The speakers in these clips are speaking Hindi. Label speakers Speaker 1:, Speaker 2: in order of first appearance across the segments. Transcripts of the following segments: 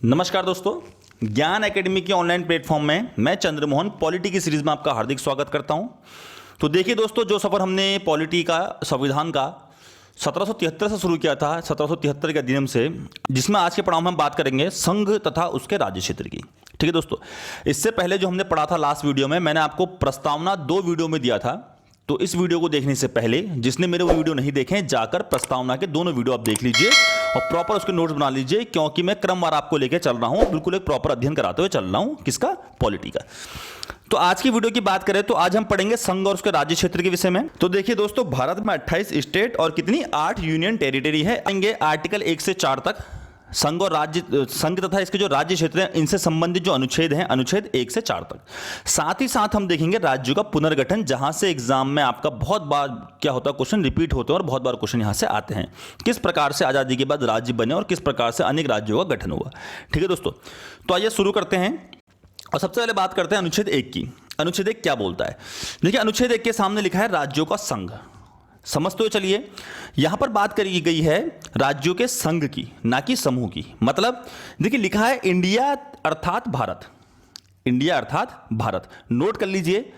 Speaker 1: नमस्कार दोस्तों, ज्ञान एकेडमी के ऑनलाइन प्लेटफॉर्म में मैं चंद्रमोहन पॉलिटी की सीरीज में आपका हार्दिक स्वागत करता हूं। तो देखिए दोस्तों, जो सफ़र हमने पॉलिटी का संविधान का 1773 से शुरू किया था, 1773 के अधिनियम से, जिसमें आज के पड़ाव में हम बात करेंगे संघ तथा उसके राज्य क्षेत्र की। ठीक है दोस्तों, इससे पहले जो हमने पढ़ा था लास्ट वीडियो में, मैंने आपको प्रस्तावना 2 वीडियो में दिया था। तो इस वीडियो को देखने से पहले जिसने मेरे वो वीडियो नहीं देखे, जाकर प्रस्तावना के दोनों वीडियो आप देख लीजिए और प्रॉपर उसके नोट्स बना लीजिए, क्योंकि मैं क्रमवार आपको लेके चल रहा हूं, बिल्कुल एक प्रॉपर अध्ययन कराते हुए चल रहा हूं। किसका? पॉलिटी का। तो आज की वीडियो की बात करें तो आज हम पढ़ेंगे संघ और उसके राज्य क्षेत्र के विषय में। तो देखिए दोस्तों, भारत में 28 स्टेट और कितनी 8 यूनियन टेरिटरी है। आर्टिकल 1 से 4 तक संघ और राज्य, संघ तथा इसके जो राज्य क्षेत्र हैं, इनसे संबंधित जो अनुच्छेद हैं, अनुच्छेद 1 से 4 तक। साथ ही साथ हम देखेंगे राज्यों का पुनर्गठन, जहां से एग्जाम में आपका बहुत बार क्या होता है, क्वेश्चन रिपीट होते हैं और बहुत बार क्वेश्चन यहां से आते हैं। किस प्रकार से आजादी के बाद राज्य बने और किस प्रकार से अनेक राज्यों का गठन हुआ। ठीक है दोस्तों, तो आइए शुरू करते हैं और सबसे पहले बात करते हैं अनुच्छेद 1 की। अनुच्छेद 1 क्या बोलता है? देखिए, अनुच्छेद 1 के सामने लिखा है राज्यों का संघ। समझते हो? चलिए, यहां पर बात करी गई है राज्यों के संघ की, ना कि समूह की। मतलब देखिए, लिखा है इंडिया अर्थात भारत। इंडिया अर्थात भारत। नोट कर लीजिए,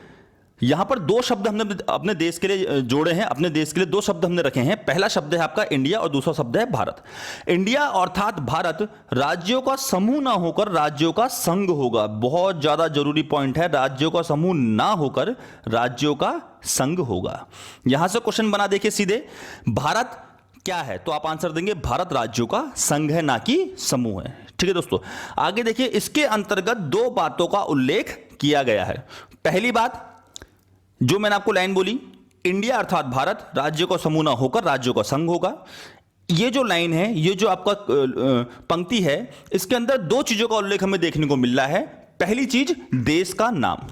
Speaker 1: यहां पर 2 शब्द हमने अपने देश के लिए जोड़े हैं। अपने देश के लिए 2 शब्द हमने रखे हैं। पहला शब्द है आपका इंडिया और दूसरा शब्द है भारत। इंडिया अर्थात भारत राज्यों का समूह ना होकर राज्यों का संघ होगा। बहुत ज्यादा जरूरी पॉइंट है, राज्यों का समूह ना होकर राज्यों का संघ होगा। यहां से क्वेश्चन बना, देखिए सीधे, भारत क्या है? तो आप आंसर देंगे भारत राज्यों का संघ है, ना कि समूह है। ठीक है दोस्तों, आगे देखिए, इसके अंतर्गत 2 बातों का उल्लेख किया गया है। पहली बात जो मैंने आपको लाइन बोली, इंडिया अर्थात भारत राज्यों का समूह ना होकर राज्यों का संघ होगा। ये जो लाइन है, ये जो आपका पंक्ति है, इसके अंदर 2 चीजों का उल्लेख हमें देखने को मिल रहा है। पहली चीज, देश का नाम,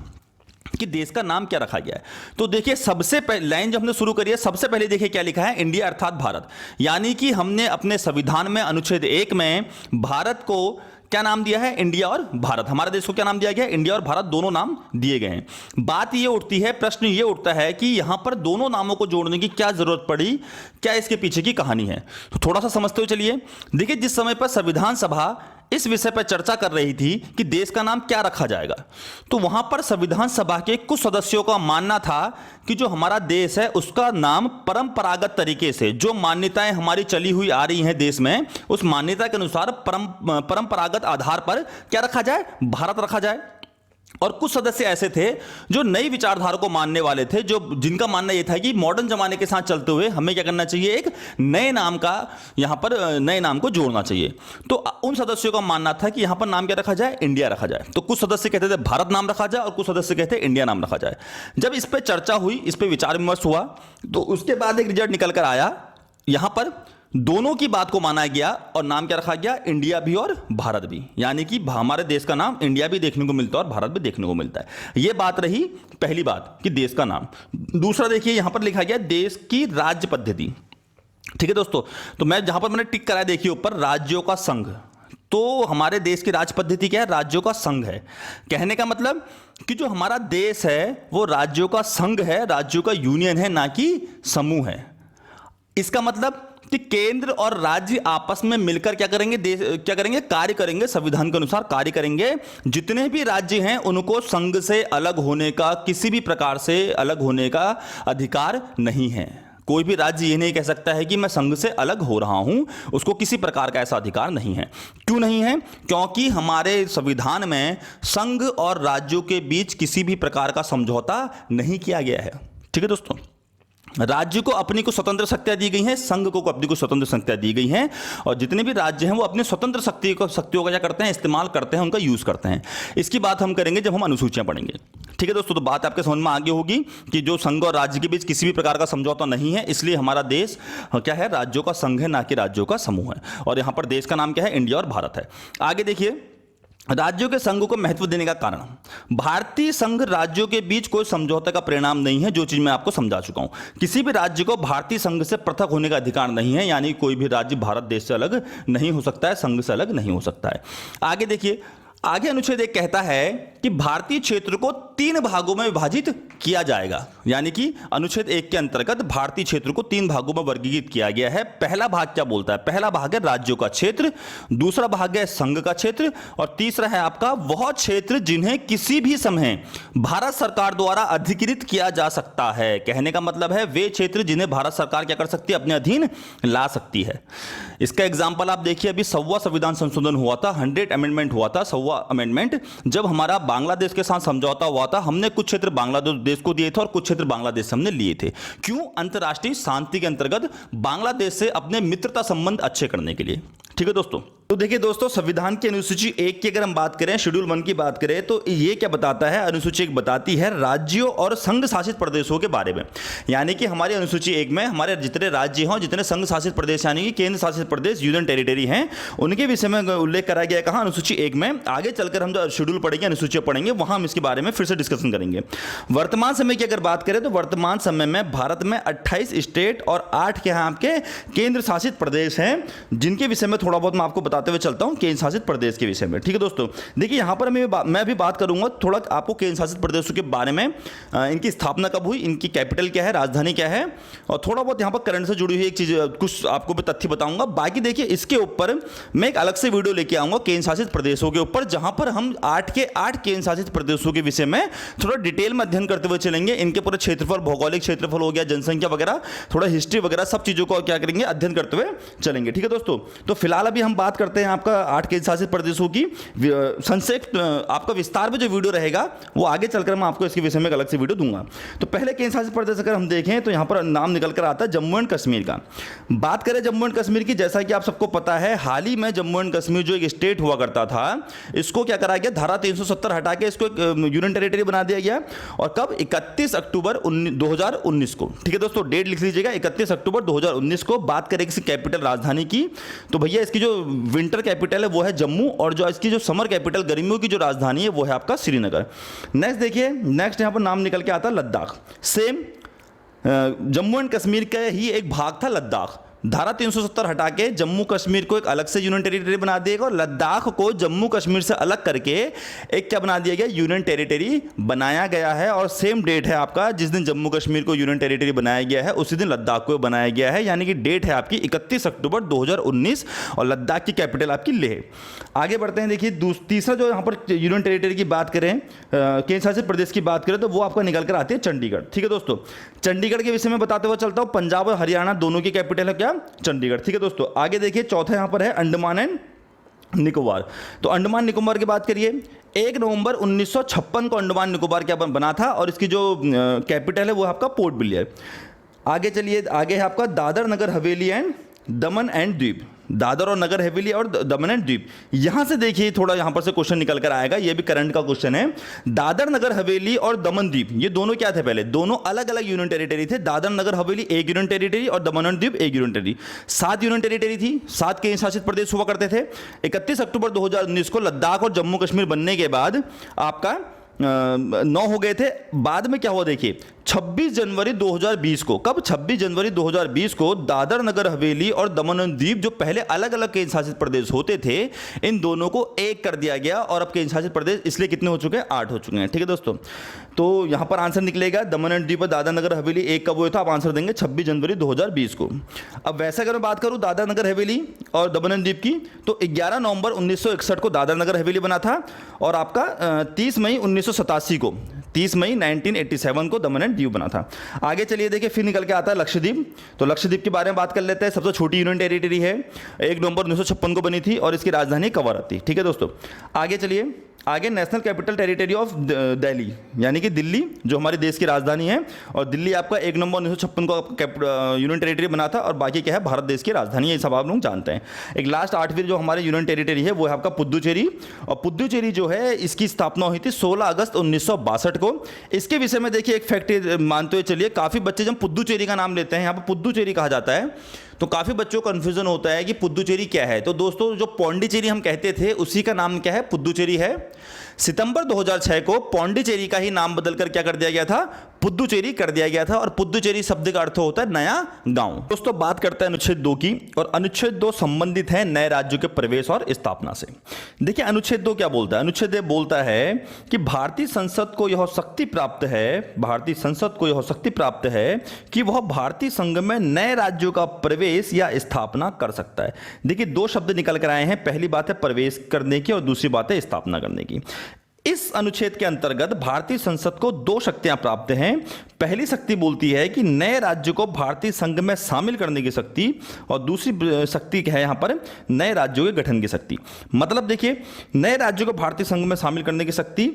Speaker 1: कि देश का नाम क्या रखा गया है। तो देखिए, सबसे पहले लाइन जब हमने शुरू करी है, सबसे पहले देखिए क्या लिखा है, इंडिया अर्थात भारत। यानी कि हमने अपने संविधान में अनुच्छेद 1 में भारत को क्या नाम दिया है? इंडिया और भारत। हमारे देश को क्या नाम दिया गया? इंडिया और भारत, दोनों नाम दिए गए हैं। बात ये उठती है, प्रश्न ये उठता है कि यहां पर दोनों नामों को जोड़ने की क्या जरूरत पड़ी, क्या इसके पीछे की कहानी है। तो थोड़ा सा समझते हुए चलिए। देखिए, जिस समय पर संविधान सभा इस विषय पर चर्चा कर रही थी कि देश का नाम क्या रखा जाएगा, तो वहां पर संविधान सभा के कुछ सदस्यों का मानना था कि जो हमारा देश है उसका नाम परंपरागत तरीके से, जो मान्यताएं हमारी चली हुई आ रही हैं देश में, उस मान्यता के अनुसार परंपरागत आधार पर क्या रखा जाए? भारत रखा जाए। और कुछ सदस्य ऐसे थे जो नई विचारधारा को मानने वाले थे, जो जिनका मानना यह था कि मॉडर्न जमाने के साथ चलते हुए हमें क्या करना चाहिए, एक नए नाम का, यहां पर नए नाम को जोड़ना चाहिए। तो उन सदस्यों का मानना था कि यहां पर नाम क्या रखा जाए? इंडिया रखा जाए। तो कुछ सदस्य कहते थे भारत नाम रखा जाए और कुछ सदस्य कहते इंडिया नाम रखा जाए। जब इस पर चर्चा हुई, इस पर विचार विमर्श हुआ, तो उसके बाद एक रिजल्ट निकल कर आया। यहां पर दोनों की बात को माना गया और नाम क्या रखा गया? इंडिया भी और भारत भी। यानी कि हमारे देश का नाम इंडिया भी देखने को मिलता है और भारत भी देखने को मिलता है। यह बात रही पहली बात कि देश का नाम। दूसरा देखिए, यहां पर लिखा गया देश की राज्य पद्धति। ठीक है दोस्तों, तो मैं जहां पर मैंने टिक कराया, देखिए ऊपर राज्यों का संघ। तो हमारे देश की राज्य पद्धति क्या है? राज्यों का संघ है। कहने का मतलब कि जो हमारा देश है वो राज्यों का संघ है, राज्यों का यूनियन है, ना कि समूह है। इसका मतलब कि केंद्र और राज्य आपस में मिलकर क्या करेंगे? क्या करेंगे? कार्य करेंगे, संविधान के अनुसार कार्य करेंगे। जितने भी राज्य हैं उनको संघ से अलग होने का, किसी भी प्रकार से अलग होने का अधिकार नहीं है। कोई भी राज्य ये नहीं कह सकता है कि मैं संघ से अलग हो रहा हूं, उसको किसी प्रकार का ऐसा अधिकार नहीं है। क्यों नहीं है? क्योंकि हमारे संविधान में संघ और राज्यों के बीच किसी भी प्रकार का समझौता नहीं किया गया है। ठीक है दोस्तों, राज्य को अपनी को स्वतंत्र शक्तियां दी गई हैं, संघ को अपनी को स्वतंत्र शक्तियां दी गई हैं, और जितने भी राज्य हैं वो अपनी स्वतंत्र शक्तियों का क्या करते हैं? इस्तेमाल करते हैं, उनका यूज करते हैं। इसकी बात हम करेंगे जब हम अनुसूचियां पढ़ेंगे। ठीक है दोस्तों, तो बात आपके समझ में आगे होगी कि जो संघ और राज्य के बीच किसी भी प्रकार का समझौता नहीं है, इसलिए हमारा देश क्या है? राज्यों का संघ है, ना कि राज्यों का समूह है। और यहां पर देश का नाम क्या है? इंडिया और भारत है। आगे देखिए, राज्यों के संघ को महत्व देने का कारण, भारतीय संघ राज्यों के बीच कोई समझौते का परिणाम नहीं है, जो चीज मैं आपको समझा चुका हूं। किसी भी राज्य को भारतीय संघ से पृथक होने का अधिकार नहीं है, यानी कोई भी राज्य भारत देश से अलग नहीं हो सकता है, संघ से अलग नहीं हो सकता है। आगे देखिए, आगे अनुच्छेद 1 कहता है कि भारतीय क्षेत्र को 3 भागों में विभाजित किया जाएगा। यानी कि अनुच्छेद 1 के अंतर्गत भारतीय क्षेत्र को 3 भागों में वर्गीकृत किया गया है। पहला भाग क्या बोलता है? पहला भाग है राज्यों का क्षेत्र, दूसरा भाग है संघ का क्षेत्र और तीसरा है आपका वह क्षेत्र जिन्हें किसी भी समय भारत सरकार द्वारा अधिकृत किया जा सकता है। कहने का मतलब है वे क्षेत्र जिन्हें भारत सरकार क्या कर सकती है? अपने अधीन ला सकती है। इसका एग्जाम्पल आप देखिए, अभी 100वां संविधान संशोधन हुआ था, 100 अमेंडमेंट हुआ था, 100वां अमेंडमेंट, जब हमारा बांग्लादेश के साथ समझौता हुआ था, हमने कुछ क्षेत्र बांग्लादेश को दिए थे और कुछ क्षेत्र बांग्लादेश से हमने लिए थे। क्यों? अंतर्राष्ट्रीय शांति के अंतर्गत बांग्लादेश से अपने मित्रता संबंध अच्छे करने के लिए। ठीक है दोस्तों। तो देखिए दोस्तों, संविधान की अनुसूची 1 की अगर हम बात करें, शेड्यूल 1 की बात करें, तो ये क्या बताता है? अनुसूची 1 बताती है राज्यों और संघ शासित प्रदेशों के बारे में। यानी कि हमारी अनुसूची 1 में हमारे जितने राज्य हों, जितने संघ शासित प्रदेश यानी कि केंद्र शासित प्रदेश, यूनियन टेरिटरी हैं, उनके विषय में उल्लेख करा गया। कहाँ? अनुसूची 1 में। आगे चलकर हम जो शेड्यूल पढ़ेंगे, अनुसूचियां पढ़ेंगे, वहां हम इसके बारे में फिर से डिस्कशन करेंगे। वर्तमान समय की अगर बात करें तो वर्तमान समय में भारत में 28 स्टेट और 8 के यहाँ आपके केंद्र शासित प्रदेश हैं, जिनके विषय में थोड़ा बहुत मैं आपको बताते हुए चलता हूं केंद्र शासित प्रदेश के विषय में। ठीक है दोस्तों। देखिए यहां पर मैं भी बात करूंगा थोड़ा आपको केंद्र शासित प्रदेशों के बारे में, इनकी स्थापना कब हुई, इनकी कैपिटल क्या है, राजधानी क्या है, और थोड़ा बहुत यहां पर करंट से जुड़ी हुई एक चीज, कुछ आपको भी तथ्य बताऊंगा। बाकी देखिए इसके ऊपर मैं एक अलग से वीडियो लेके आऊंगा केंद्र शासित प्रदेशों के ऊपर, जहां पर हम 8 के 8 केंद्र शासित प्रदेशों के विषय में थोड़ा डिटेल में अध्ययन करते हुए चलेंगे। इनके पूरे क्षेत्रफल, भौगोलिक क्षेत्रफल हो गया, जनसंख्या वगैरह, थोड़ा हिस्ट्री वगैरह, सब चीजों को क्या करेंगे? अध्ययन करते हुए चलेंगे। ठीक है दोस्तों। तो फिलहाल अभी हम बात करते हैं आपका 8 केंद्र शासित प्रदेशों की। संक्षिप्त आपका विस्तार में जो वीडियो रहेगा वो आगे चलकर मैं आपको इसके विषय में एक अलग से वीडियो दूंगा। तो पहले केंद्र शासित प्रदेश अगर हम देखें तो यहां पर नाम निकल कर आता है जम्मू एंड कश्मीर का। बात करें जम्मू एंड कश्मीर की, जैसा कि आप सबको पता है, हाल ही में जम्मू एंड कश्मीर जो एक स्टेट हुआ करता था, इसको क्या करा गया? धारा 370 हटा के इसको एक यूनियन टेरिटरी बना दिया गया। और कब? 31 अक्टूबर 2019 को। ठीक है दोस्तों, डेट लिख लीजिएगा, 31 अक्टूबर 2019 को। बात करें किसी कैपिटल राजधानी की, तो भैया इसकी जो विंटर कैपिटल है वो है जम्मू, और जो इसकी जो समर कैपिटल, गर्मियों की जो राजधानी है वो है आपका श्रीनगर। नेक्स्ट देखिए, नेक्स्ट यहां पर नाम निकल के आता है लद्दाख। सेम जम्मू एंड कश्मीर का ही एक भाग था लद्दाख। धारा 370 हटा के जम्मू कश्मीर को एक अलग से यूनियन टेरिटरी बना दिया गया और लद्दाख को जम्मू कश्मीर से अलग करके एक क्या बना दिया गया? यूनियन टेरिटरी बनाया गया है। और सेम डेट है आपका, जिस दिन जम्मू कश्मीर को यूनियन टेरिटरी बनाया गया है उसी दिन लद्दाख को बनाया गया है। यानी कि डेट है आपकी 31 अक्टूबर 2019 और लद्दाख की कैपिटल आपकी लेह। आगे बढ़ते हैं। देखिए तीसरा जो यहाँ पर यूनियन टेरिटरी की बात करें, केंद्र शासित प्रदेश की बात करें, तो वो आपका निकल कर आती है चंडीगढ़। ठीक है दोस्तों। चंडीगढ़ के विषय में बताते हुए चलता हूँ। पंजाब और हरियाणा दोनों की कैपिटल है क्या? चंडीगढ़। ठीक है दोस्तों। आगे देखिए चौथा यहां पर है अंडमान एंड निकोबार। तो अंडमान निकोबार की बात करिए, 1 नवंबर 1956 को अंडमान निकोबार क्या बना था और इसकी जो कैपिटल है वो आपका पोर्ट ब्लेयर। आगे चलिए, आगे है आपका Dadar Nagar Haveli and Daman and द्वीप। दादर और नगर हवेली और दमन एंड द्वीप, यहां से देखिए थोड़ा यहां पर से क्वेश्चन निकल कर आएगा, ये भी करंट का क्वेश्चन है। दादर नगर हवेली और दमन द्वीप ये दोनों क्या थे? पहले दोनों अलग अलग यूनियन टेरिटरी थे। दादर नगर हवेली एक यूनियन टेरिटरी और दमन एंड द्वीप एक यूनियन टेरिटरी। 7 यूनियन टेरिटरी थी, 7 केंद्र शासित प्रदेश हुआ करते थे। 31 अक्टूबर 2019 को लद्दाख और जम्मू कश्मीर बनने के बाद आपका 9 हो गए थे। बाद में क्या हुआ देखिए, 26 जनवरी 2020 को, कब? 26 जनवरी 2020 को दादर नगर हवेली और दमन एंड द्वीप जो पहले अलग अलग केंद्र शासित प्रदेश होते थे, इन दोनों को एक कर दिया गया और अब केंद्र शासित प्रदेश इसलिए कितने हो चुके हैं? 8 हो चुके हैं। ठीक है दोस्तों। तो यहां पर आंसर निकलेगा दमन एंड द्वीप और दादर नगर हवेली एक कब हुआ था? आप आंसर देंगे 26 जनवरी 2020 को। अब वैसे अगर मैं बात करूं दादर नगर हवेली और दमन एंड द्वीप की, तो 11 नवंबर 1961 को दादर नगर हवेली बना था और आपका 30 मई 1987 को, 30 मई 1987 को दमन एंड दीव बना था। आगे चलिए देखिए, फिर निकल के आता है लक्षद्वीप। तो लक्षद्वीप के बारे में बात कर लेते हैं। सबसे छोटी यूनियन टेरिटरी है, 1 नवंबर 1956 को बनी थी और इसकी राजधानी कवारत्ती। ठीक है दोस्तों। आगे चलिए, आगे national capital territory of Delhi, यानी कि दिल्ली जो हमारे देश की राजधानी है, और दिल्ली आपका 1 नवंबर 1956 को यूनियन टेरिटरी बना था और बाकी क्या है? भारत देश की राजधानी है। ये सब आप लोग जानते हैं। एक लास्ट 8वीं जो हमारे यूनियन टेरिटरी है वो है आपका पुद्दुचेरी, और पुद्दुचेरी जो है इसकी स्थापना हुई थी 16 अगस्त 1962 को। इसके विषय में देखिए एक फैक्ट मानते हुए चलिए, काफ़ी बच्चे जब पुद्दुचेरी का नाम लेते हैं, यहाँ पर पुद्दुचेरी कहा जाता है, तो काफ़ी बच्चों को कन्फ्यूजन होता है कि पुद्दुचेरी क्या है। तो दोस्तों जो पौंडीचेरी हम कहते थे उसी का नाम क्या है? पुद्दुचेरी है। सितंबर 2006 को पौंडीचेरी का ही नाम बदलकर क्या कर दिया गया था, पुद्दुचेरी कर दिया गया था। और पुद्दुचेरी शब्द का अर्थ होता है नया गांव। दोस्तों बात करते हैं अनुच्छेद 2 की, और अनुच्छेद 2 संबंधित है नए राज्यों के प्रवेश और स्थापना से। देखिए अनुच्छेद 2 क्या बोलता है। अनुच्छेद 2 बोलता है कि भारतीय संसद को यह शक्ति प्राप्त है, भारतीय संसद को यह शक्ति प्राप्त है कि वह भारतीय संघ में नए राज्यों का प्रवेश या स्थापना कर सकता है। देखिए 2 शब्द निकल कर आए हैं, पहली बात है प्रवेश करने की और दूसरी बात है स्थापना करने की। इस अनुच्छेद के अंतर्गत भारतीय संसद को 2 शक्तियां प्राप्त हैं। पहली शक्ति बोलती है कि नए राज्य को भारतीय संघ में शामिल करने की शक्ति, और दूसरी शक्ति है यहां पर नए राज्यों के गठन की शक्ति। मतलब देखिए नए राज्यों को भारतीय संघ में शामिल करने की शक्ति,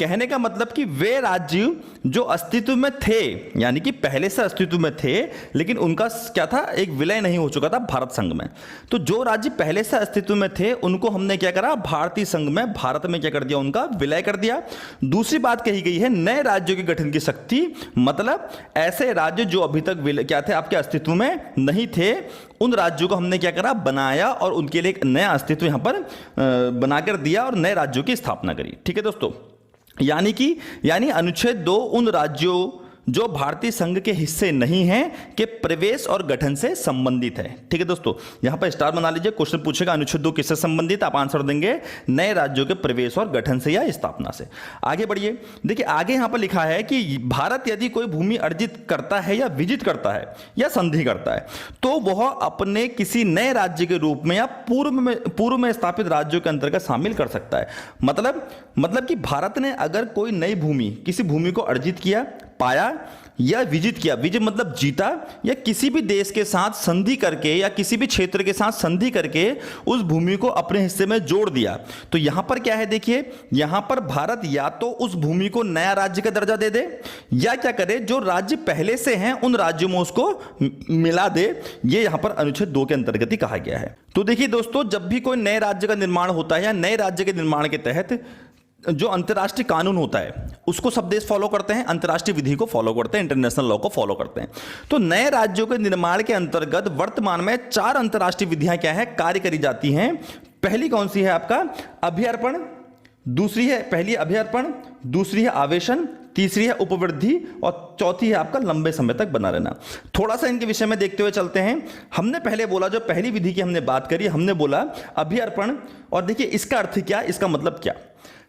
Speaker 1: कहने का मतलब कि वे राज्य जो अस्तित्व में थे, यानी कि पहले से अस्तित्व में थे लेकिन उनका क्या था, एक विलय नहीं हो चुका था भारत संघ में। तो जो राज्य पहले से अस्तित्व में थे उनको हमने क्या करा, भारतीय संघ में, भारत में क्या कर दिया, उनका विलय कर दिया। दूसरी बात कही गई है नए राज्यों के गठन की शक्ति, मतलब ऐसे राज्य जो अभी तक क्या थे, आपके अस्तित्व में नहीं थे, उन राज्यों को हमने क्या करा, बनाया और उनके लिए एक नया अस्तित्व यहां पर बनाकर दिया और नए राज्यों की स्थापना करी। ठीक है दोस्तों, यानी अनुच्छेद 2 उन राज्यों जो भारतीय संघ के हिस्से नहीं हैं के प्रवेश और गठन से संबंधित है। ठीक है दोस्तों, यहां पर स्टार बना लीजिए। क्वेश्चन पूछेगा अनुच्छेद 2 किससे संबंधित, आप आंसर देंगे नए राज्यों के प्रवेश और गठन से या स्थापना से। आगे बढ़िए, देखिए आगे यहां पर लिखा है कि भारत यदि कोई भूमि अर्जित करता है या विजित करता है या संधि करता है तो वह अपने किसी नए राज्य के रूप में या पूर्व में स्थापित राज्यों के अंतर्गत शामिल कर सकता है। मतलब कि भारत ने अगर कोई नई भूमि, किसी भूमि को अर्जित किया, पाया या विजित किया, विजित मतलब जीता, या किसी भी देश के साथ संधि करके या किसी भी क्षेत्र के साथ संधि करके उस भूमि को अपने हिस्से में जोड़ दिया, तो यहां पर क्या है, देखिए यहां पर भारत या तो उस भूमि को नया राज्य का दर्जा दे दे या क्या करे, जो राज्य पहले से हैं उन राज्यों में उसको मिला दे। ये यहां पर अनुच्छेद 2 के अंतर्गत ही कहा गया है। तो देखिए दोस्तों, जब भी कोई नए राज्य का निर्माण होता है या नए राज्य के निर्माण के तहत जो अंतर्राष्ट्रीय कानून होता है उसको सब देश फॉलो करते हैं, अंतर्राष्ट्रीय विधि को फॉलो करते हैं, इंटरनेशनल लॉ को फॉलो करते हैं। तो नए राज्यों के निर्माण के अंतर्गत वर्तमान में 4 अंतर्राष्ट्रीय विधियां क्या है, कार्य करी जाती हैं। पहली कौन सी है, आपका अभ्यर्पण, दूसरी है पहली अभ्यर्पण, दूसरी है आवेशन, तीसरी है उपवृद्धि और चौथी है आपका लंबे समय तक बना रहना। थोड़ा सा इनके विषय में देखते हुए चलते हैं। हमने पहले बोला, जो पहली विधि की हमने बात करी, हमने बोला अभ्यर्पण, और देखिए इसका अर्थ क्या, इसका मतलब क्या,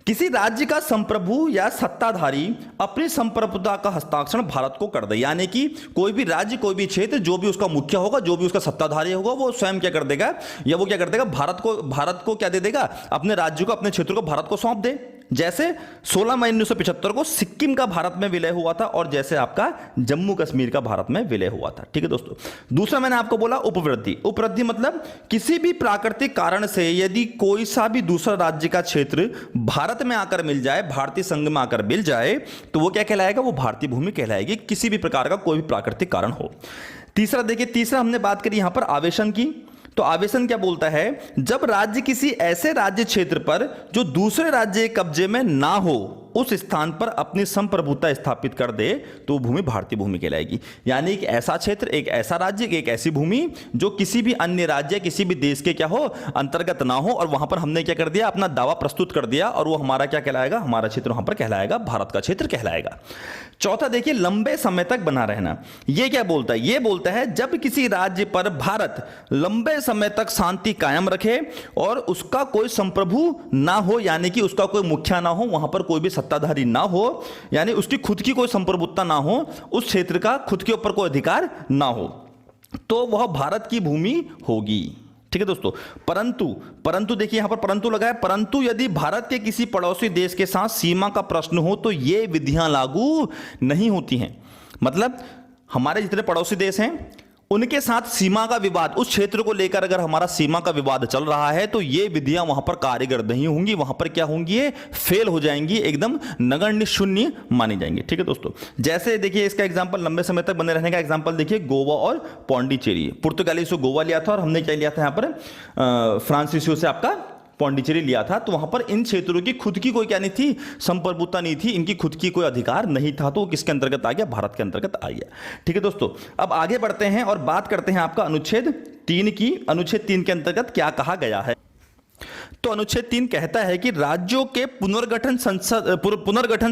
Speaker 1: किसी राज्य का संप्रभु या सत्ताधारी अपनी संप्रभुता का हस्ताक्षर भारत को कर दे, यानी कि कोई भी राज्य, कोई भी क्षेत्र, जो भी उसका मुखिया होगा, जो भी उसका सत्ताधारी होगा, वो स्वयं क्या कर देगा, या वो क्या कर देगा, भारत को क्या दे देगा, अपने राज्य को, अपने क्षेत्र को भारत को सौंप दे। जैसे 16 मई 1975 को सिक्किम का भारत में विलय हुआ था, और जैसे आपका जम्मू कश्मीर का भारत में विलय हुआ था। ठीक है दोस्तों, दूसरा मैंने आपको बोला उपवृद्धि। उपवृद्धि मतलब किसी भी प्राकृतिक कारण से यदि कोई सा भी दूसरा राज्य का क्षेत्र भारत में आकर मिल जाए, भारतीय संघ में आकर मिल जाए, तो वो क्या कहलाएगा, वो भारतीय भूमि कहलाएगी, किसी भी प्रकार का कोई भी प्राकृतिक कारण हो। तीसरा देखिए, तीसरा हमने बात करी यहां पर आवेशन की। तो आवेशन क्या बोलता है, जब राज्य किसी ऐसे राज्य क्षेत्र पर जो दूसरे राज्य के कब्जे में ना हो उस स्थान पर अपनी संप्रभुता स्थापित कर दे तो भूमि भारतीय भूमि कहलाएगी। यानी एक ऐसा क्षेत्र, एक ऐसा राज्य, एक ऐसी भूमि जो किसी भी अन्य राज्य, किसी भी देश के क्या हो, अंतर्गत ना हो, और वहां पर हमने क्या कर दिया, अपना दावा प्रस्तुत कर दिया, और वो हमारा क्या कहलाएगा, हमारा क्षेत्र वहां पर कहलाएगा, भारत का क्षेत्र कहलाएगा। चौथा देखिए, लंबे समय तक बना रहना। ये क्या बोलता है, ये बोलता है जब किसी राज्य पर भारत लंबे समय तक शांति कायम रखे और उसका कोई संप्रभु ना हो, यानी कि उसका कोई मुखिया ना हो, वहां पर कोई भी सत्ताधारी ना हो, यानी उसकी खुद की कोई संप्रभुता ना हो, उस क्षेत्र का खुद के ऊपर कोई अधिकार ना हो, तो वह भारत की भूमि होगी। ठीक है दोस्तों, परंतु देखिए यहां पर परंतु लगा है, परंतु यदि भारत के किसी पड़ोसी देश के साथ सीमा का प्रश्न हो तो ये विधियां लागू नहीं होती हैं। मतलब हमारे जितने पड़ोसी देश हैं उनके साथ सीमा का विवाद, उस क्षेत्र को लेकर अगर हमारा सीमा का विवाद चल रहा है तो ये विधियां वहां पर कार्यगर नहीं होंगी, वहां पर क्या होंगी, ये फेल हो जाएंगी, एकदम नगण्य शून्य मानी जाएंगी। ठीक है दोस्तों, जैसे देखिए इसका एग्जांपल, लंबे समय तक बने रहने का एग्जांपल देखिए, गोवा और पौंडीचेरी। पुर्तगाली से गोवा लिया था और हमने क्या लिया था यहाँ पर, फ्रांसीसियो से आपका पौंडीचेरी लिया था। तो वहां पर इन क्षेत्रों की खुद की कोई क्या नहीं थी, संप्रभुता नहीं थी, इनकी खुद की कोई अधिकार नहीं था, तो किसके अंतर्गत आ गया, भारत के अंतर्गत आ गया। ठीक है दोस्तों, अब आगे बढ़ते हैं और बात करते हैं आपका अनुच्छेद 3 की। अनुच्छेद 3 के अंतर्गत क्या कहा गया है। तो अनुच्छेद 3 कहता है कि राज्यों के पुनर्गठन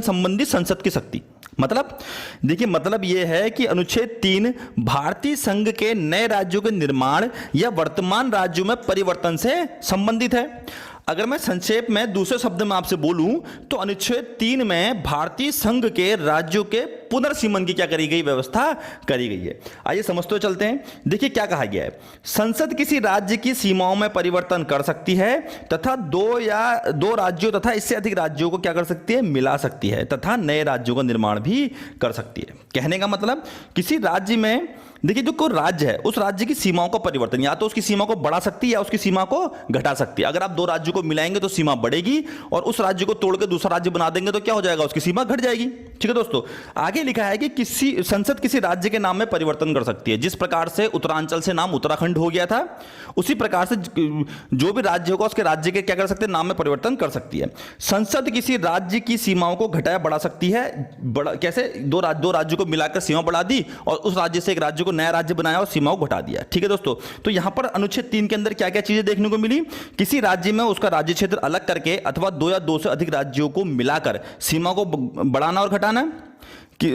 Speaker 1: संबंधी संसद की शक्ति, मतलब देखिए, मतलब यह है कि अनुच्छेद 3 भारतीय संघ के नए राज्यों के निर्माण या वर्तमान राज्यों में परिवर्तन से संबंधित है। अगर मैं संक्षेप में दूसरे शब्द में आपसे बोलूं तो अनुच्छेद 3 में भारतीय संघ के राज्यों के पुनर्सीमन की क्या करी गई, व्यवस्था करी गई है। आइए समझते हुए चलते हैं। देखिए क्या कहा गया है, संसद किसी राज्य की सीमाओं में परिवर्तन कर सकती है तथा दो राज्यों तथा इससे अधिक राज्यों को क्या कर सकती है, मिला सकती है तथा नए राज्यों का निर्माण भी कर सकती है। कहने का मतलब किसी राज्य में, देखिए जो कोई राज्य है उस राज्य की सीमाओं का परिवर्तन या तो उसकी सीमा को बढ़ा सकती है या उसकी सीमा को घटा सकती है। अगर आप दो राज्यों को मिलाएंगे तो सीमा बढ़ेगी और उस राज्य को तोड़ के दूसरा राज्य बना देंगे तो क्या हो जाएगा, उसकी सीमा घट जाएगी। ठीक है दोस्तों, आगे लिखा है कि संसद किसी राज्य के नाम में परिवर्तन कर सकती है। जिस प्रकार से उत्तरांचल से नाम उत्तराखंड हो गया था उसी प्रकार से जो भी राज्य होगा उसके राज्य के क्या कर सकते हैं, नाम में परिवर्तन कर सकती है। संसद किसी राज्य की सीमाओं को घटाया बढ़ा सकती है। कैसे, दो राज्यों को मिलाकर सीमा बढ़ा दी और उस राज्य से एक राज्य को नया राज्य बनाया और सीमाओं को घटा दिया। ठीक है दोस्तों, तो यहां पर अनुच्छेद 3 के अंदर क्या क्या चीजें देखने को मिली, किसी राज्य में उसका राज्य क्षेत्र अलग करके अथवा दो या दो से अधिक राज्यों को मिलाकर सीमा को बढ़ाना और घटाना, कि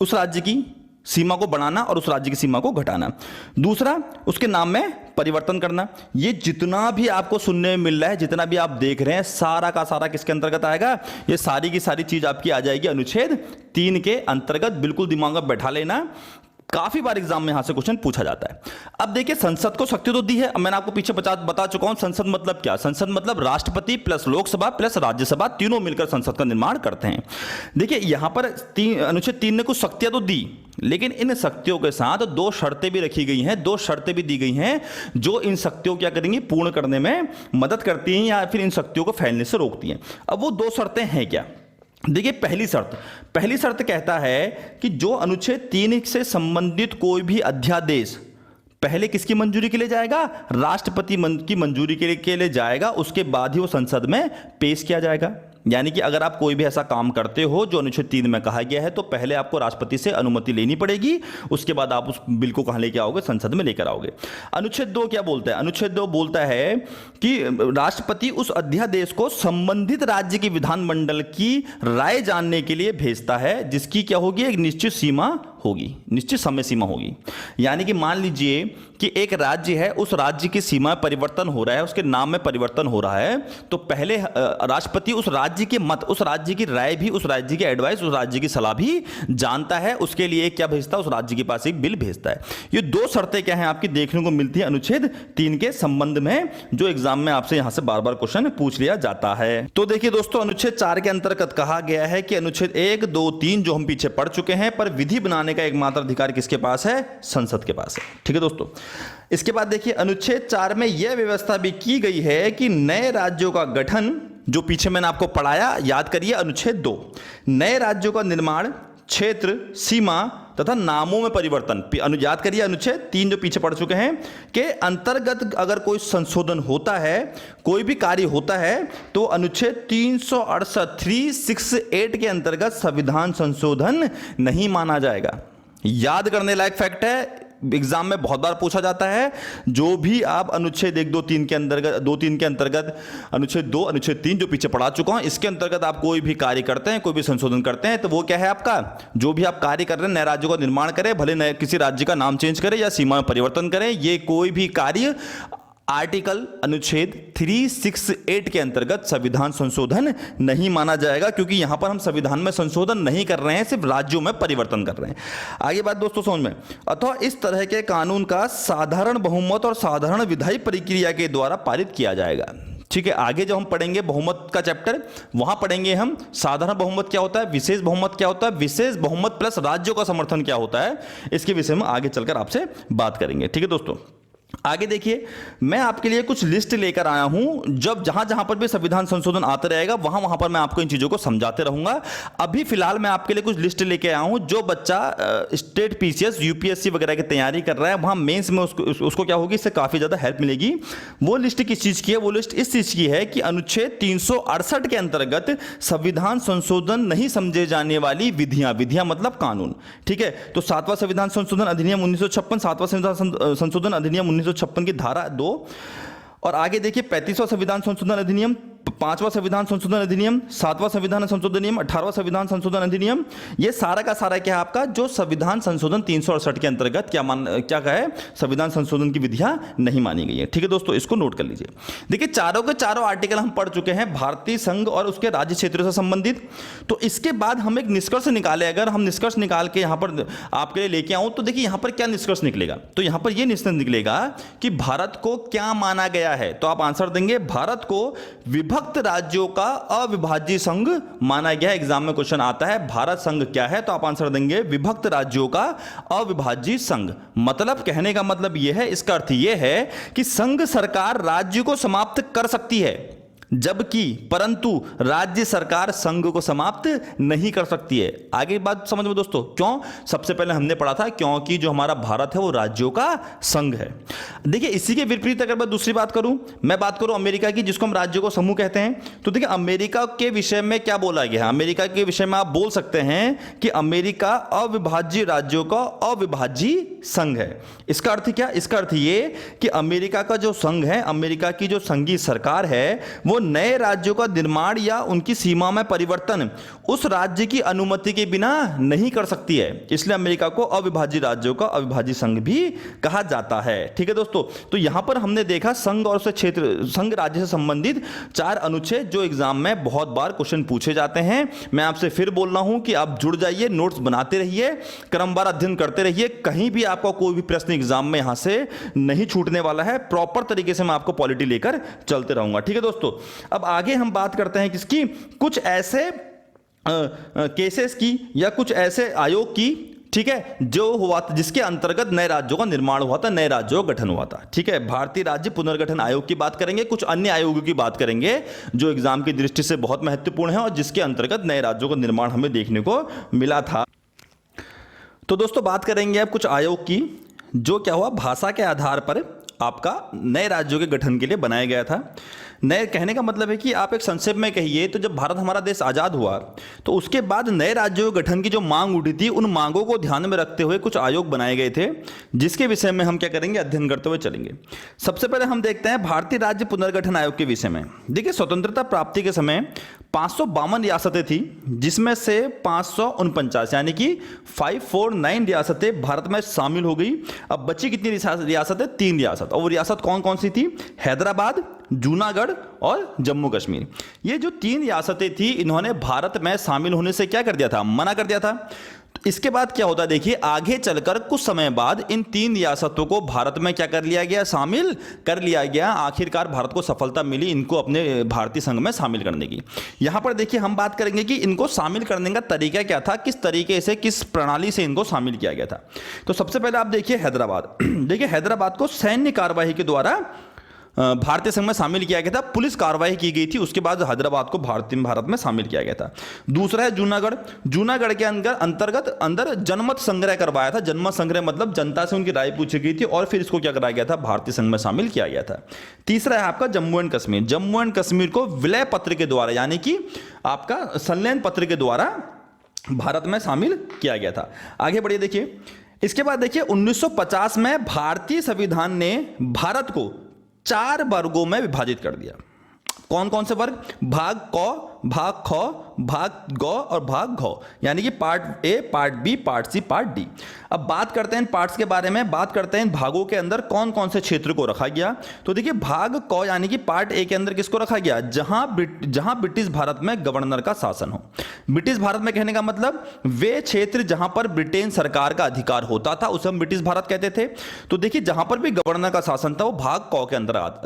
Speaker 1: उस राज्य की सीमा को बढ़ाना और उस राज्य की सीमा को घटाना। दूसरा, उसके नाम में परिवर्तन करना। ये जितना भी आपको सुनने में मिल रहा है, जितना भी आप देख रहे हैं, सारा का सारा किसके अंतर्गत आएगा, ये सारी की सारी चीज आपकी आ जाएगी अनुच्छेद 3 के अंतर्गत। बिल्कुल दिमाग में बैठा लेना, काफी बार एग्जाम में यहां से क्वेश्चन पूछा जाता है। अब देखिए, संसद को शक्ति तो दी है, अब मैंने आपको पीछे बता चुका हूं संसद मतलब क्या। संसद मतलब राष्ट्रपति प्लस लोकसभा प्लस राज्यसभा, तीनों मिलकर संसद का निर्माण करते हैं। देखिए यहां पर अनुच्छेद 3 ने कुछ शक्तियां तो दी, लेकिन इन शक्तियों के साथ दो शर्तें भी रखी गई हैं, दो शर्तें भी दी गई हैं जो इन शक्तियों क्या करेंगी, पूर्ण करने में मदद करती हैं या फिर इन शक्तियों को फैलने से रोकती हैं। अब वो दो शर्तें हैं क्या, देखिए पहली शर्त कहता है कि जो अनुच्छेद 3 से संबंधित कोई भी अध्यादेश पहले किसकी मंजूरी के लिए जाएगा, राष्ट्रपति की मंजूरी के लिए जाएगा, उसके बाद ही वो संसद में पेश किया जाएगा। यानी कि अगर आप कोई भी ऐसा काम करते हो जो अनुच्छेद 3 में कहा गया है तो पहले आपको राष्ट्रपति से अनुमति लेनी पड़ेगी, उसके बाद आप उस बिल को कहां लेके आओगे, संसद में लेकर आओगे। अनुच्छेद 2 क्या बोलता है, अनुच्छेद 2 बोलता है कि राष्ट्रपति उस अध्यादेश को संबंधित राज्य की विधानमंडल की राय जानने के लिए भेजता है, जिसकी क्या होगी, एक निश्चित सीमा होगी, निश्चित समय सीमा होगी। यानी कि मान लीजिए कि एक राज्य है, उस राज्य की सीमा में परिवर्तन हो रहा है, उसके नाम में परिवर्तन हो रहा है, तो पहले राष्ट्रपति उस राज्य के मत, उस राज्य की राय भी, उस राज्य की एडवाइस, उस राज्य की सलाह भी जानता है। उसके लिए क्या भेजता है, उस राज्य के पास एक बिल भेजता है। ये दो शर्तें क्या हैं आपकी देखने को मिलती है अनुच्छेद 3 के संबंध में, जो एग्जाम में आपसे यहां से बार बार क्वेश्चन पूछ लिया जाता है। तो देखिए दोस्तों, अनुच्छेद 4 के अंतर्गत कहा गया है कि अनुच्छेद 1, 2, 3 जो हम पीछे पढ़ चुके हैं, पर विधि बनाने का एकमात्र अधिकार किसके पास है, संसद के पास है। ठीक है दोस्तों, इसके बाद देखिए अनुच्छेद 4 में यह व्यवस्था भी की गई है कि नए राज्यों का गठन, जो पीछे मैंने आपको पढ़ाया, याद करिए अनुच्छेद 2, नए राज्यों का निर्माण, क्षेत्र, सीमा तथा नामों में परिवर्तन, याद करिए अनुच्छेद 3 जो पीछे पढ़ चुके हैं, के अंतर्गत अगर कोई संशोधन होता है, कोई भी कार्य होता है, तो अनुच्छेद 368 के अंतर्गत संविधान संशोधन नहीं माना जाएगा। याद करने लायक फैक्ट है, एग्जाम में बहुत बार पूछा जाता है। जो भी आप अनुच्छेद 1, 2, 3 के अंतर्गत, 2, 3 के अंतर्गत, अनुच्छेद 2, अनुच्छेद 3 जो पीछे पढ़ा चुका हूं, इसके अंतर्गत आप कोई भी कार्य करते हैं, कोई भी संशोधन करते हैं, तो वो क्या है आपका, जो भी आप कार्य कर रहे हैं, नए राज्यों का निर्माण करें, भले नए किसी राज्य का नाम चेंज करें या सीमा में परिवर्तन करें, ये कोई भी कार्य आर्टिकल अनुच्छेद 368 के अंतर्गत संविधान संशोधन नहीं माना जाएगा, क्योंकि यहां पर हम संविधान में संशोधन नहीं कर रहे हैं, सिर्फ राज्यों में परिवर्तन कर रहे हैं। आगे बात दोस्तों समझ में, अथवा इस तरह के कानून का साधारण बहुमत और साधारण विधायी प्रक्रिया के द्वारा पारित किया जाएगा। ठीक है, आगे जब हम पढ़ेंगे बहुमत का चैप्टर, वहां पढ़ेंगे हम साधारण बहुमत क्या होता है, विशेष बहुमत क्या होता है, विशेष बहुमत प्लस राज्यों का समर्थन क्या होता है, इसके विषय में आगे चलकर आपसे बात करेंगे। ठीक है दोस्तों, आगे देखिए, मैं आपके लिए कुछ लिस्ट लेकर आया हूं, जब जहां जहां पर भी संविधान संशोधन आता रहेगा वहां वहां पर मैं आपको इन चीजों को समझाते रहूंगा। अभी फिलहाल मैं आपके लिए कुछ लिस्ट लेके आया हूं, जो बच्चा स्टेट पीसीएस, यूपीएससी वगैरह की तैयारी कर रहा है, वहां मेंस में उसको क्या होगी, इससे काफी ज्यादा हेल्प मिलेगी। वो लिस्ट किस चीज की है, वो लिस्ट इस चीज की है कि अनुच्छेद 368 के अंतर्गत संविधान संशोधन नहीं समझे जाने वाली विधियां मतलब कानून। ठीक है, तो 7वां संविधान संशोधन अधिनियम 1956, 7वां संविधान संशोधन अधिनियम 1956 की धारा 2 और आगे देखिए 35वां संविधान संशोधन अधिनियम, 5वां संविधान संशोधन अधिनियम, 7वां संविधान संशोधन अधिनियम, 18वां संविधान संशोधन अधिनियम, ये सारा का सारा क्या है आपका, जो संविधान संशोधन 368 के अंतर्गत क्या है, संविधान संशोधन की विधियां नहीं मानी गई है। ठीक है दोस्तों, इसको नोट कर लीजिए। देखिए चारों के चारों आर्टिकल हम पढ़ चुके हैं भारतीय संघ और उसके राज्य क्षेत्रों से संबंधित। तो इसके बाद हम एक निष्कर्ष निकाले, अगर हम निष्कर्ष निकाल के यहां पर आपके लिए लेके आऊं तो देखिए यहां पर क्या निष्कर्ष निकलेगा। तो यहां पर यह निष्कर्ष निकलेगा कि भारत को क्या माना गया है। तो आप आंसर देंगे भारत को विभक्त राज्यों का अविभाज्य संघ माना गया है। एग्जाम में क्वेश्चन आता है भारत संघ क्या है, तो आप आंसर देंगे विभक्त राज्यों का अविभाज्य संघ। मतलब कहने का मतलब यह है, इसका अर्थ यह है कि संघ सरकार राज्य को समाप्त कर सकती है, जबकि परंतु राज्य सरकार संघ को समाप्त नहीं कर सकती है। आगे बात समझ में दोस्तों, क्यों? सबसे पहले हमने पढ़ा था क्योंकि जो हमारा भारत है वो राज्यों का संघ है। देखिए इसी के विपरीत अगर मैं दूसरी बात करूं, मैं बात करूं अमेरिका की, जिसको हम राज्यों को समूह कहते हैं। तो देखिए अमेरिका के विषय में क्या बोला गया है, अमेरिका के विषय में आप बोल सकते हैं कि अमेरिका अविभाज्य राज्यों का अविभाज्य संघ है। इसका अर्थ क्या? इसका अर्थ ये कि अमेरिका का जो संघ है, अमेरिका की जो संघीय सरकार है, वो नए राज्यों का निर्माण या उनकी सीमा में परिवर्तन उस राज्य की अनुमति के बिना नहीं कर सकती है। इसलिए अमेरिका को अविभाज्य राज्यों का अविभाज्य संघ भी कहा जाता है। ठीक है दोस्तों, तो यहां पर हमने देखा संघ और उससे क्षेत्र, संघ राज्य से संबंधित 4 अनुच्छेद जो एग्जाम में बहुत बार क्वेश्चन पूछे जाते हैं। मैं आपसे फिर बोल रहा हूं कि आप जुड़ जाइए, नोट्स बनाते रहिए, क्रमवार अध्ययन करते रहिए, कहीं भी आपका कोई भी प्रश्न एग्जाम में यहां से नहीं छूटने वाला है। प्रॉपर तरीके से मैं आपको पॉलिटी लेकर चलते रहूंगा। ठीक है दोस्तों, अब आगे हम बात करते हैं किसकी, कुछ ऐसे केसेस की या कुछ ऐसे आयोग की, ठीक है, जो हुआ था जिसके अंतर्गत नए राज्यों का निर्माण हुआ था, नए राज्यों का गठन हुआ था। ठीक है, भारतीय राज्य पुनर्गठन आयोग की बात करेंगे, कुछ अन्य आयोगों की बात करेंगे जो एग्जाम की दृष्टि से बहुत महत्वपूर्ण है और जिसके अंतर्गत नए राज्यों का निर्माण हमें देखने को मिला था। तो दोस्तों बात करेंगे अब कुछ आयोग की जो क्या हुआ, भाषा के आधार पर आपका नए राज्यों के गठन के लिए बनाया गया था। नए कहने का मतलब है कि आप एक संक्षेप में कहिए तो जब भारत हमारा देश आज़ाद हुआ तो उसके बाद नए राज्यों के गठन की जो मांग उठी थी, उन मांगों को ध्यान में रखते हुए कुछ आयोग बनाए गए थे, जिसके विषय में हम क्या करेंगे, अध्ययन करते हुए चलेंगे। सबसे पहले हम देखते हैं भारतीय राज्य पुनर्गठन आयोग के विषय में। देखिए स्वतंत्रता प्राप्ति के समय 552 रियासतें थी, जिसमें से 549 यानी कि 549 रियासतें भारत में शामिल हो गई। अब बची कितनी रियासतें? 3 रियासत। और वो रियासत कौन कौन सी थी? हैदराबाद, जूनागढ़ और जम्मू कश्मीर। ये जो 3 रियासतें थी, इन्होंने भारत में शामिल होने से क्या कर दिया था, मना कर दिया था। तो इसके बाद क्या होता है, देखिए आगे चलकर कुछ समय बाद इन 3 रियासतों को भारत में क्या कर लिया गया, शामिल कर लिया गया। आखिरकार भारत को सफलता मिली इनको अपने भारतीय संघ में शामिल करने की। यहां पर देखिए हम बात करेंगे कि इनको शामिल करने का तरीका क्या था, किस तरीके से, किस प्रणाली से इनको शामिल किया गया था। तो सबसे पहले आप देखिए हैदराबाद। देखिए हैदराबाद को सैन्य कार्रवाई के द्वारा भारतीय संघ में शामिल किया गया था, पुलिस कार्रवाई की गई थी, उसके बाद हैदराबाद को भारत में शामिल किया गया था। दूसरा है जूनागढ़। जूनागढ़ के अंदर जनमत संग्रह करवाया था। जनमत संग्रह मतलब जनता से उनकी राय पूछी गई थी और फिर इसको क्या कराया गया था, भारतीय संघ में शामिल किया गया था। तीसरा है आपका जम्मू एंड कश्मीर। जम्मू एंड कश्मीर को विलय पत्र के द्वारा यानी कि आपका संलयन पत्र के द्वारा भारत में शामिल किया गया था। आगे बढ़िए देखिए, इसके बाद देखिए 1950 में भारतीय संविधान ने भारत को 4 वर्गों में विभाजित कर दिया। कौन कौन से वर्ग? भाग क, भाग ख, भाग ग और भाग घ, यानी कि part A, part B, part C, part D. अब बात करते हैं इन पार्ट्स के बारे में, बात करते हैं इन भागों के अंदर कौन कौन से क्षेत्र को रखा गया। तो देखिए भाग क यानी कि पार्ट ए के अंदर किसको रखा गया, जहां ब्रिटिश भारत में गवर्नर का शासन हो। ब्रिटिश भारत में कहने का मतलब वे क्षेत्र जहां पर ब्रिटेन सरकार का अधिकार होता था उसे हम ब्रिटिश भारत कहते थे। तो देखिए जहां पर भी गवर्नर का शासन था वो भाग क के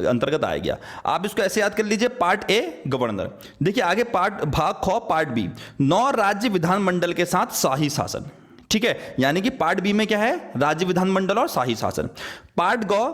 Speaker 1: अंतर्गत आ गया। आप इसको ऐसे याद कर लीजिए, पार्ट ए गवर्नर। देखिए आगे पार्ट भाग ख, पार्ट बी 9 राज्य विधानमंडल के साथ शाही शासन। ठीक है, यानी कि पार्ट बी में क्या है, राज्य विधानमंडल और शाही शासन। पार्ट ग,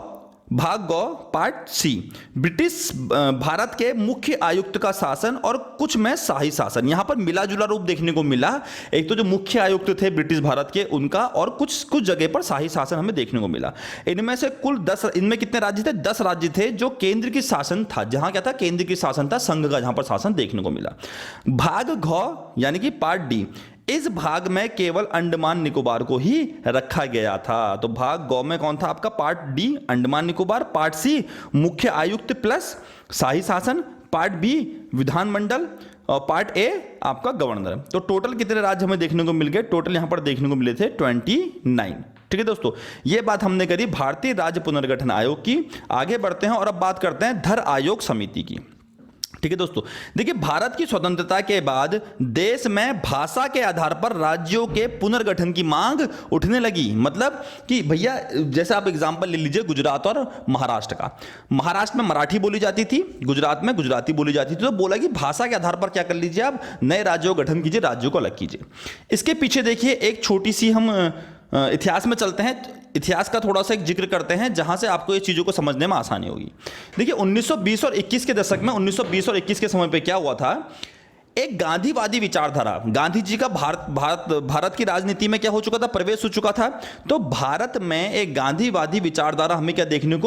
Speaker 1: भाग ग, पार्ट सी ब्रिटिश भारत के मुख्य आयुक्त का शासन और कुछ में शाही शासन। यहां पर मिला जुला रूप देखने को मिला। एक तो जो मुख्य आयुक्त थे ब्रिटिश भारत के उनका, और कुछ जगह पर शाही शासन हमें देखने को मिला। इनमें से कुल 10, इनमें कितने राज्य थे, 10 राज्य थे जो केंद्र की शासन था, जहां क्या था, केंद्र की शासन था, संघ का जहां पर शासन देखने को मिला। भाग घ यानी कि पार्ट डी इस भाग में केवल अंडमान निकोबार को ही रखा गया था। तो भाग गौ में कौन था आपका? Part D Andaman Nicobar, part C मुख्य आयुक्त प्लस शाही शासन, पार्ट बी विधानमंडल और पार्ट ए आपका गवर्नर। तो टोटल कितने राज्य हमें देखने को मिल गए? टोटल यहां पर देखने को मिले थे 29। ठीक है दोस्तों, ये बात हमने करी भारतीय राज्य पुनर्गठन आयोग की। आगे बढ़ते हैं और अब बात करते हैं धर आयोग समिति की। ठीक है दोस्तों, देखिए भारत की स्वतंत्रता के बाद देश में भाषा के आधार पर राज्यों के पुनर्गठन की मांग उठने लगी। मतलब कि भैया जैसे आप एग्जांपल ले लीजिए गुजरात और महाराष्ट्र का। महाराष्ट्र में मराठी बोली जाती थी, गुजरात में गुजराती बोली जाती थी। तो बोला कि भाषा के आधार पर क्या कर लीजिए, आप नए राज्यों का गठन कीजिए, राज्यों को अलग कीजिए। इसके पीछे देखिए एक छोटी सी हम इतिहास में चलते हैं, इतिहास का थोड़ा सा एक जिक्र करते हैं जहां से आपको ये चीज़ों को समझने में आसानी होगी। देखिए 1920 और 21 के दशक में, 1920 और 21 के समय पे क्या हुआ था, एक गांधीवादी विचारधारा, गांधी जी का भारत की राजनीति में क्या हो चुका था, प्रवेश हो चुका था। तो भारत में एक गांधीवादी विचारधारा हमें क्या देखने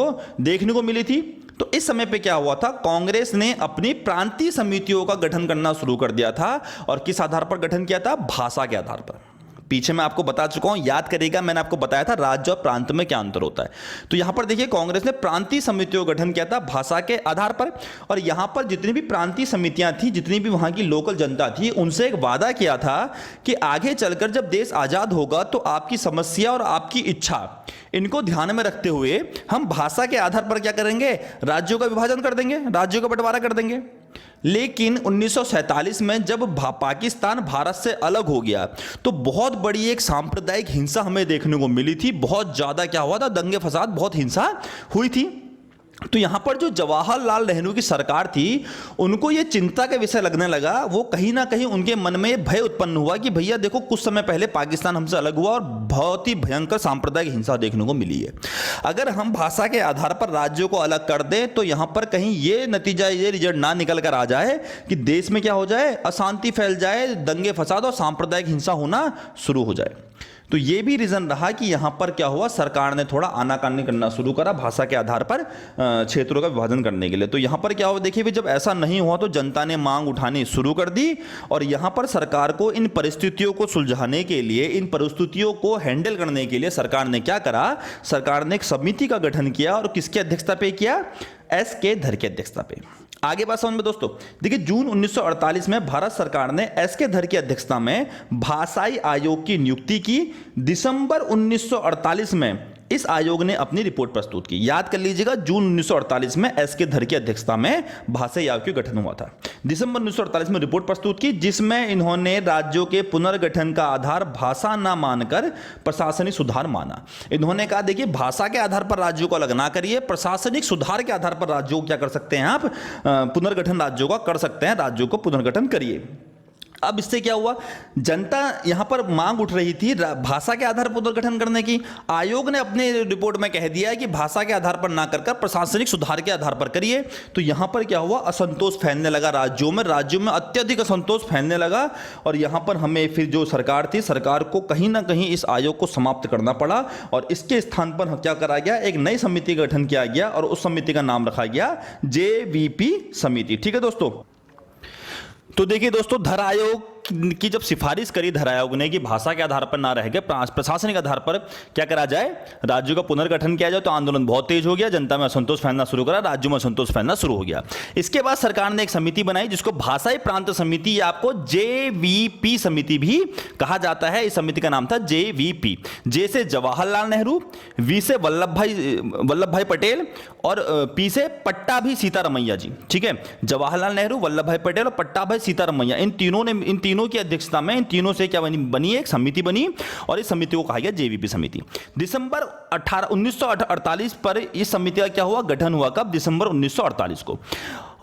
Speaker 1: को मिली थी। तो इस समय पे क्या हुआ था, कांग्रेस ने अपनी प्रांतीय समितियों का गठन करना शुरू कर दिया था। और किस आधार पर गठन किया था? भाषा के आधार पर। पीछे मैं आपको बता चुका हूं, याद करिएगा, मैंने आपको बताया था राज्य और प्रांत में क्या अंतर होता है। तो यहां पर देखिए कांग्रेस ने प्रांतीय समितियों का गठन किया था भाषा के आधार पर। और यहां पर जितनी भी प्रांतीय समितियां थी, जितनी भी वहां की लोकल जनता थी, उनसे एक वादा किया था कि आगे चलकर जब देश आजाद होगा तो आपकी समस्या और आपकी इच्छा, इनको ध्यान में रखते हुए हम भाषा के आधार पर क्या करेंगे, राज्यों का विभाजन कर देंगे, राज्यों का बंटवारा कर देंगे। लेकिन 1947 में जब पाकिस्तान भारत से अलग हो गया तो बहुत बड़ी एक सांप्रदायिक हिंसा हमें देखने को मिली थी। बहुत ज्यादा क्या हुआ था, दंगे फसाद, बहुत हिंसा हुई थी। तो यहां पर जो जवाहरलाल नेहरू की सरकार थी, उनको यह चिंता का विषय लगने लगा। वो कहीं ना कहीं उनके मन में भय उत्पन्न हुआ कि भैया देखो कुछ समय पहले पाकिस्तान हमसे अलग हुआ और बहुत ही भयंकर सांप्रदायिक हिंसा देखने को मिली है। अगर हम भाषा के आधार पर राज्यों को अलग कर दें तो यहां पर कहीं ये नतीजा, ये रिजल्ट ना निकल कर आ जाए कि देश में क्या हो जाए, अशांति फैल जाए, दंगे फसाद और सांप्रदायिक हिंसा होना शुरू हो जाए। तो ये भी रीजन रहा कि यहां पर क्या हुआ, सरकार ने थोड़ा आनाकानी करना शुरू करा भाषा के आधार पर क्षेत्रों का विभाजन करने के लिए। तो यहां पर क्या हुआ, देखिए जब ऐसा नहीं हुआ तो जनता ने मांग उठानी शुरू कर दी। और यहां पर सरकार को इन परिस्थितियों को सुलझाने के लिए, इन परिस्थितियों को हैंडल करने के लिए सरकार ने क्या करा, सरकार ने एक समिति का गठन किया। और किसकी अध्यक्षता पे किया? एस.के. धर की अध्यक्षता पे। आगे बात समझ में दोस्तों, देखिए जून 1948 में भारत सरकार ने एस.के. धर की अध्यक्षता में भाषाई आयोग की नियुक्ति की। दिसंबर 1948 में इस आयोग ने अपनी रिपोर्ट प्रस्तुत की। याद कर लीजिएगा, जून 1948 में एस.के. धर की अध्यक्षता में भाषाई आयोग का गठन हुआ था। दिसंबर 1948 में रिपोर्ट प्रस्तुत की जिसमें इन्होंने राज्यों के पुनर्गठन का आधार भाषा ना मानकर प्रशासनिक सुधार माना। इन्होंने कहा देखिए भाषा के आधार पर राज्यों को अलग ना करिए, प्रशासनिक सुधार के आधार पर राज्यों को क्या कर सकते हैं आप, पुनर्गठन राज्यों का कर सकते हैं, राज्यों को पुनर्गठन करिए। अब इससे क्या हुआ, जनता यहां पर मांग उठ रही थी भाषा के आधार पर पुनर्गठन करने की। आयोग ने अपने रिपोर्ट में कह दिया है कि भाषा के आधार पर ना कर प्रशासनिक सुधार के आधार पर करिए। तो यहां पर क्या हुआ, असंतोष फैलने लगा राज्यों में अत्यधिक असंतोष फैलने लगा। और यहां पर हमें फिर जो सरकार थी, सरकार को कहीं ना कहीं इस आयोग को समाप्त करना पड़ा। और इसके स्थान पर क्या करा गया, एक नई समिति का गठन किया गया और उस समिति का नाम रखा गया JVP समिति। ठीक है दोस्तों, तो देखिए दोस्तों, धर आयोग की जब सिफारिश करी धर आयोग ने कि भाषा के आधार पर ना रह के प्रशासनिक आधार पर क्या करा जाए, राज्यों का पुनर्गठन किया जाए, तो आंदोलन बहुत तेज हो गया, जनता में असंतोष फैलना शुरू करा, राज्यों में असंतोष फैलना शुरू हो गया। इसके बाद सरकार ने एक समिति बनाई जिसको भाषाई प्रांत समिति या आपको JVP समिति भी कहा जाता है। इस समिति का नाम था JVP। जे से जवाहरलाल नेहरू, V से वल्लभ भाई पटेल और P से पट्टाभी सीतारमैया जी। ठीक है, जवाहरलाल नेहरू, वल्लभ भाई पटेल और पट्टाभी सीतारमैया, इन तीनों की अध्यक्षता में, इन तीनों से क्या बनी एक समिति बनी और इस समिति को कहा गया JVP समिति। दिसंबर 1948 पर इस समिति का क्या हुआ, गठन हुआ। कब? दिसंबर 1948 को।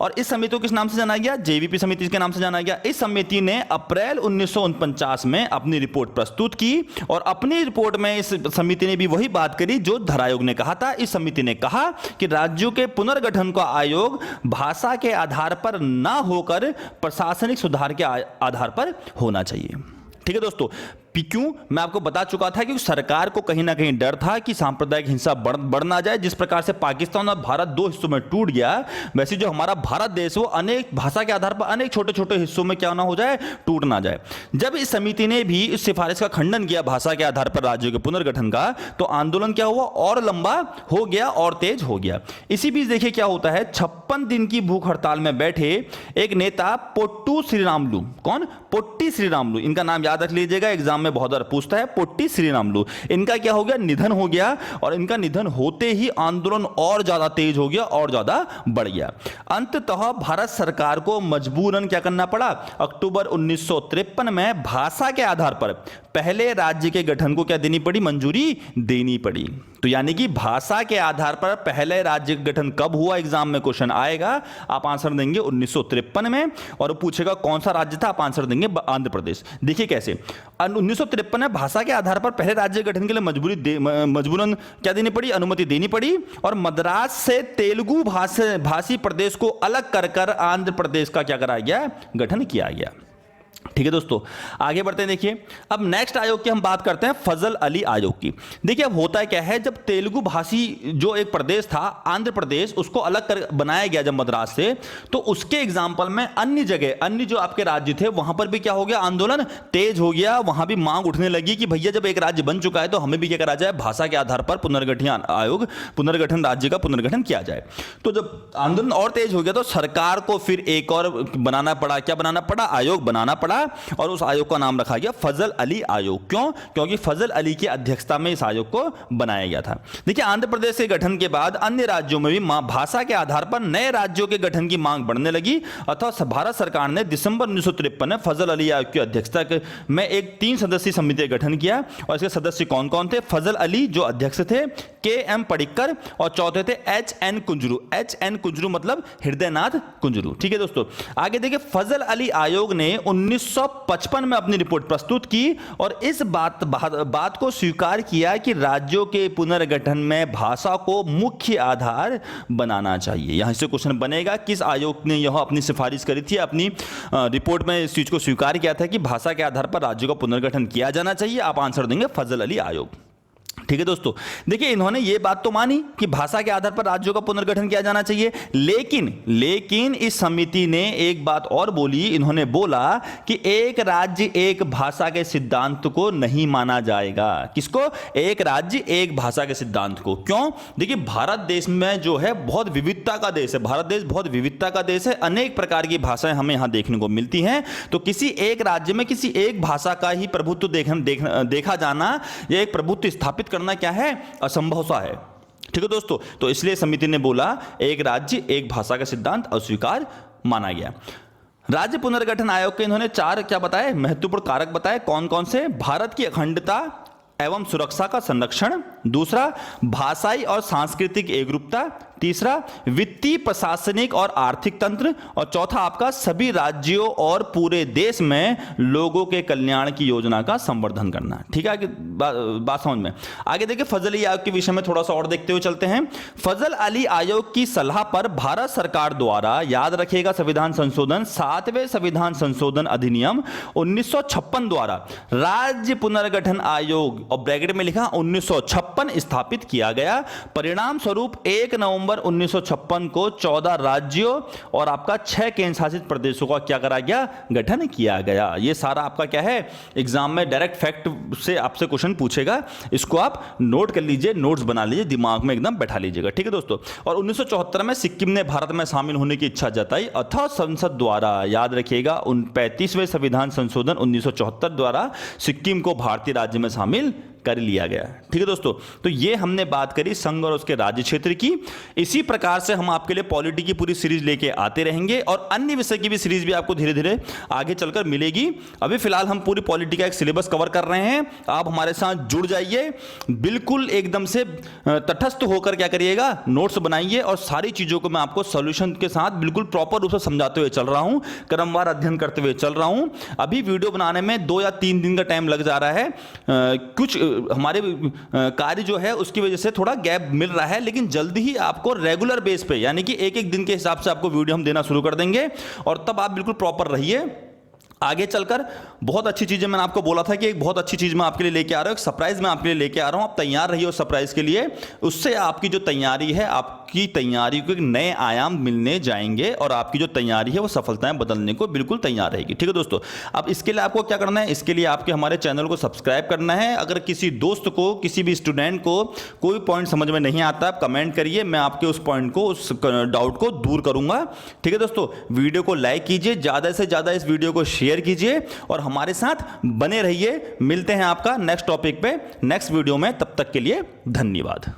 Speaker 1: और इस समिति को किस नाम से जाना गया? JVP समिति के नाम से जाना गया। इस समिति ने अप्रैल 1949 में अपनी रिपोर्ट प्रस्तुत की और अपनी रिपोर्ट में इस समिति ने भी वही बात करी जो धर आयोग ने कहा था। इस समिति ने कहा कि राज्यों के पुनर्गठन का आयोग भाषा के आधार पर ना होकर प्रशासनिक सुधार के आधार पर होना चाहिए। ठीक है दोस्तों, क्यों? मैं आपको बता चुका था कि सरकार को कहीं ना कहीं डर था कि सांप्रदायिक हिंसा बढ़ ना जाए। जिस प्रकार से पाकिस्तान और भारत दो हिस्सों में टूट गया, वैसे जो हमारा भारत देश वो अनेक भाषा के आधार पर अनेक छोटे छोटे हिस्सों में क्या ना हो जाए, टूट ना जाए। जब इस समिति ने भी इस सिफारिश का खंडन किया भाषा के आधार पर राज्यों के पुनर्गठन का, तो आंदोलन क्या हुआ, और लंबा हो गया और तेज हो गया। इसी बीच देखिए क्या होता है, 56 दिन की भूख हड़ताल में बैठे एक नेता पोट्टू श्रीरामुलु, कौन, पोट्टी श्रीरामुलु, इनका नाम याद रख लीजिएगा, एग्जाम में बहुत बार पूछता है, पोट्टी श्रीरामुलु, इनका क्या हो गया, निधन हो गया। और इनका निधन होते ही आंदोलन और ज्यादा तेज हो गया और ज्यादा बढ़ गया। अंततः भारत सरकार को मजबूरन क्या करना पड़ा, अक्टूबर 1953 में भाषा के आधार पर पहले राज्य के गठन को क्या देनी पड़ी, मंजूरी देनी पड़ी। तो यानी कि भाषा के आधार पर पहले राज्य का गठन कब हुआ, एग्जाम में क्वेश्चन आएगा, आप आंसर देंगे 1953 में, और पूछेगा कौन सा राज्य था, आप आंसर देंगे आंध्र प्रदेश। देखिए कैसे 1953 में भाषा के आधार पर पहले राज्य गठन के लिए मजबूरन क्या देनी पड़ी, अनुमति देनी पड़ी, और मद्रास से तेलुगु भाषी प्रदेश को अलग कर आंध्र प्रदेश का क्या कराया गया, गठन किया गया। ठीक है दोस्तों, आगे बढ़ते हैं। देखिए अब नेक्स्ट आयोग की हम बात करते हैं, फजल अली आयोग की। देखिए अब होता है क्या है, जब तेलुगु भाषी जो एक प्रदेश था आंध्र प्रदेश, उसको अलग कर बनाया गया जब मद्रास से, तो उसके एग्जाम्पल में अन्य जगह, अन्य जो आपके राज्य थे वहां पर भी क्या हो गया, आंदोलन तेज हो गया। वहां भी मांग उठने लगी कि भैया जब एक राज्य बन चुका है तो हमें भी क्या करा जाए, भाषा के आधार पर पुनर्गठन आयोग, पुनर्गठन राज्य का पुनर्गठन किया जाए। तो जब आंदोलन और तेज हो गया तो सरकार को फिर एक और बनाना पड़ा, क्या बनाना पड़ा, आयोग बनाना पड़ा, और उस आयोग का नाम रखा गया फजल अली आयोग। क्यों? क्योंकि फजल अली की अध्यक्षता में इस आयोग को बनाया गया था। देखिए आंध्र प्रदेश के गठन के बाद अन्य राज्यों में भी भाषा के आधार पर नए राज्यों के गठन की मांग बढ़ने लगी। अतः भारत सरकार ने दिसंबर 1953 में फजल अली आयोग की अध्यक्षता में एक 3 सदस्यीय समिति का गठन किया, और इसके सदस्य कौन कौन थे, फजल अली जो अध्यक्ष थे, के.एम. पडिक्कर, और चौथे थे H.N. कुंजरू। H.N. कुंजरू मतलब हृदयनाथ कुंजरू। ठीक है दोस्तों, आगे देखिए फजल अली आयोग ने 1955 में अपनी रिपोर्ट प्रस्तुत की और इस बात को स्वीकार किया कि राज्यों के पुनर्गठन में भाषा को मुख्य आधार बनाना चाहिए। यहां से क्वेश्चन बनेगा, किस आयोग ने यह अपनी सिफारिश करी थी, अपनी रिपोर्ट में इस चीज को स्वीकार किया था कि भाषा के आधार पर राज्यों का पुनर्गठन किया जाना चाहिए। आप आंसर देंगे फजल अली आयोग। ठीक है दोस्तों, देखिए इन्होंने ये बात तो मानी कि भाषा के आधार पर राज्यों का पुनर्गठन किया जाना चाहिए, लेकिन इस समिति ने एक बात और बोली। इन्होंने बोला कि एक राज्य एक भाषा के सिद्धांत को नहीं माना जाएगा। किसको? एक राज्य एक भाषा के सिद्धांत को। क्यों? देखिए भारत देश में जो है बहुत विविधता का देश है, भारत देश बहुत विविधता का देश है, अनेक प्रकार की भाषाएं हमें यहां देखने को मिलती हैं। तो किसी एक राज्य में किसी एक भाषा का ही प्रभुत्व देखा जाना, यह एक प्रभुत्व स्थापित करना क्या है, असंभव सा है। ठीक है दोस्तों, तो इसलिए समिति ने बोला एक राज्य एक भाषा का सिद्धांत अस्वीकार माना गया। राज्य पुनर्गठन आयोग के इन्होंने 4 क्या बताए, महत्वपूर्ण कारक बताए। कौन कौन से? भारत की अखंडता एवं सुरक्षा का संरक्षण, दूसरा भाषाई और सांस्कृतिक एकरूपता, तीसरा वित्तीय प्रशासनिक और आर्थिक तंत्र, और चौथा आपका सभी राज्यों और पूरे देश में लोगों के कल्याण की योजना का संवर्धन करना। ठीक है, बात समझ में। आगे देखिए फजल अली आयोग के विषय में थोड़ा सा और देखते हुए चलते हैं। फजल अली आयोग की सलाह पर भारत सरकार द्वारा, याद रखिएगा संविधान संशोधन, 7वें संविधान संशोधन अधिनियम 1956 द्वारा राज्य पुनर्गठन आयोग, और ब्रैकेट में लिखा 1956, स्थापित किया गया। परिणाम स्वरूप 1 नवंबर 1956 को 14 राज्यों और आपका 6 केंद्र शासित प्रदेशों का क्या करा गया, गठन किया गया। ये सारा आपका क्या है, एग्जाम में डायरेक्ट फैक्ट से आपसे क्वेश्चन पूछेगा, इसको आप नोट कर लीजिए, नोट्स बना लीजिए, दिमाग में एकदम बैठा लीजिएगा। ठीक है दोस्तों, और 1974 में सिक्किम ने भारत में शामिल होने की इच्छा जताई, अतः संसद द्वारा, याद रखिएगा 35वें संविधान संशोधन 1974 द्वारा सिक्किम को भारतीय राज्य में शामिल कर लिया गया। ठीक है दोस्तों, तो ये हमने बात करी संघ और उसके राज्य क्षेत्र की। इसी प्रकार से हम आपके लिए पॉलिटी की पूरी सीरीज लेके आते रहेंगे, और अन्य विषय की भी सीरीज भी आपको धीरे धीरे आगे चलकर मिलेगी। अभी फिलहाल हम पूरी पॉलिटी का एक सिलेबस कवर कर रहे हैं, आप हमारे साथ जुड़ जाइए, बिल्कुल एकदम से तटस्थ होकर क्या करिएगा, नोट्स बनाइए, और सारी चीजों को मैं आपको सॉल्यूशन के साथ बिल्कुल प्रॉपर रूप से समझाते हुए चल रहा हूं, क्रमवार अध्ययन करते हुए चल रहा हूं। अभी वीडियो बनाने में 2 या 3 दिन का टाइम लग जा रहा है, कुछ हमारे कार्य जो है उसकी वजह से थोड़ा गैप मिल रहा है, लेकिन जल्दी ही आपको रेगुलर बेस पे, यानी कि एक दिन के हिसाब से आपको वीडियो हम देना शुरू कर देंगे, और तब आप बिल्कुल प्रॉपर रहिए। आगे चलकर बहुत अच्छी चीजें मैंने आपको बोला था कि एक बहुत अच्छी चीज मैं आपके लिए लेके आ रहा हूं, एक सरप्राइज मैं आपके लिए लेके आ रहा हूं। आप तैयार रहिए उस सरप्राइज के लिए। उससे आपकी जो तैयारी है, आपकी तैयारी को एक नए आयाम मिलने जाएंगे और आपकी जो तैयारी है वो सफलताएं बदलने को बिल्कुल तैयार रहेगी। ठीक है दोस्तों, अब इसके लिए आपको क्या करना है, इसके लिए आपके हमारे चैनल को सब्सक्राइब करना है। अगर किसी दोस्त को, किसी भी स्टूडेंट को कोई पॉइंट समझ में नहीं आता, आप कमेंट करिए, मैं आपके उस पॉइंट को, उस डाउट को दूर करूंगा। ठीक है दोस्तों, वीडियो को लाइक कीजिए, ज्यादा से ज्यादा इस वीडियो को शेयर कीजिए और हमारे साथ बने रहिए। मिलते हैं आपका नेक्स्ट टॉपिक पे नेक्स्ट वीडियो में, तब तक के लिए धन्यवाद।